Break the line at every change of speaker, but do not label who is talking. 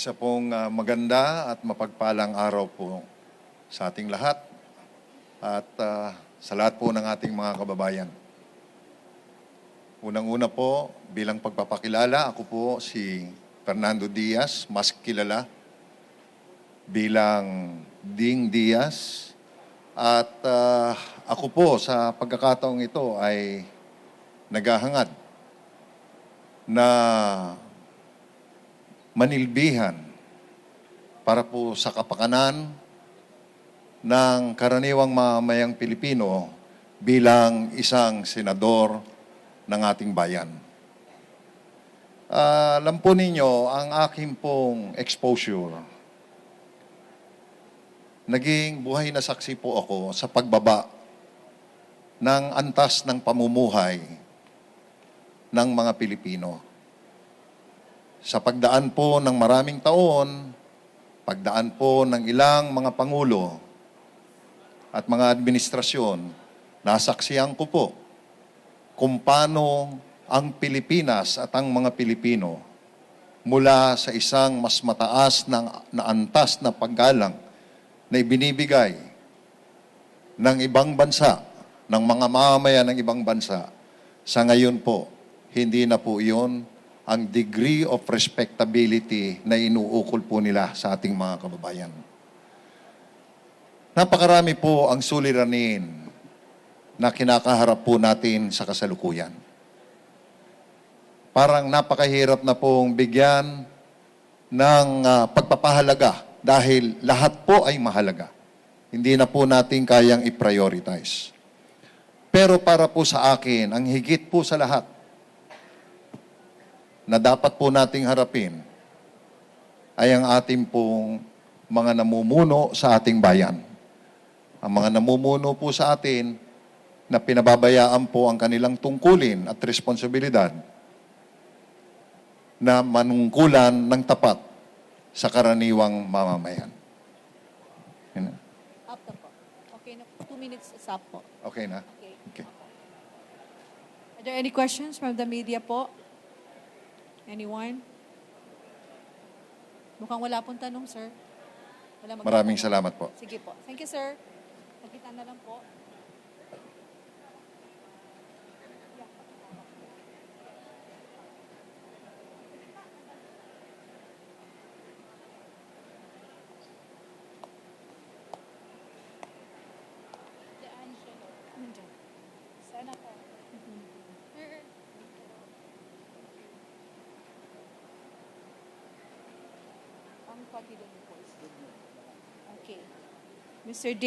Isa pong maganda at mapagpalang araw po sa ating lahat at sa lahat po ng ating mga kababayan. Unang-una po, bilang pagpapakilala, ako po si Fernando Diaz, mas kilala bilang Ding Diaz. At ako po sa pagkakataong ito ay naghahangad na manilbihan para po sa kapakanan ng karaniwang mamamayang Pilipino bilang isang senador ng ating bayan. Alam po ninyo, ang aking pong exposure, naging buhay na saksi po ako sa pagbaba ng antas ng pamumuhay ng mga Pilipino. Sa pagdaan po ng maraming taon, pagdaan po ng ilang mga pangulo at mga administrasyon, nasaksihan ko po kung paano ang Pilipinas at ang mga Pilipino mula sa isang mas mataas na antas na paggalang na ibinibigay ng ibang bansa, ng mga mamamayan ng ibang bansa, sa ngayon po, hindi na po iyon ang degree of respectability na inuukol po nila sa ating mga kababayan. Napakarami po ang suliranin na kinakaharap po natin sa kasalukuyan. Parang napakahirap na pong bigyan ng pagpapahalaga dahil lahat po ay mahalaga. Hindi na po natin kayang i-prioritize. Pero para po sa akin, ang higit po sa lahat na dapat po nating harapin ay ang ating pong mga namumuno sa ating bayan. Ang mga namumuno po sa atin na pinababayaan po ang kanilang tungkulin at responsibilidad na manungkulan ng tapat sa karaniwang mamamayan.
Up na po. Okay na po. 2 minutes is up po.
Okay na?
Okay.
Okay.
Are there any questions from the media po? Anyone? Mukhang wala pong tanong, sir. Wala magtatanong.
Maraming salamat po.
Sige po. Thank you, sir. Nakita na lang po. Nandiyan. Senator. Ang pati doon po. Okay. Mr.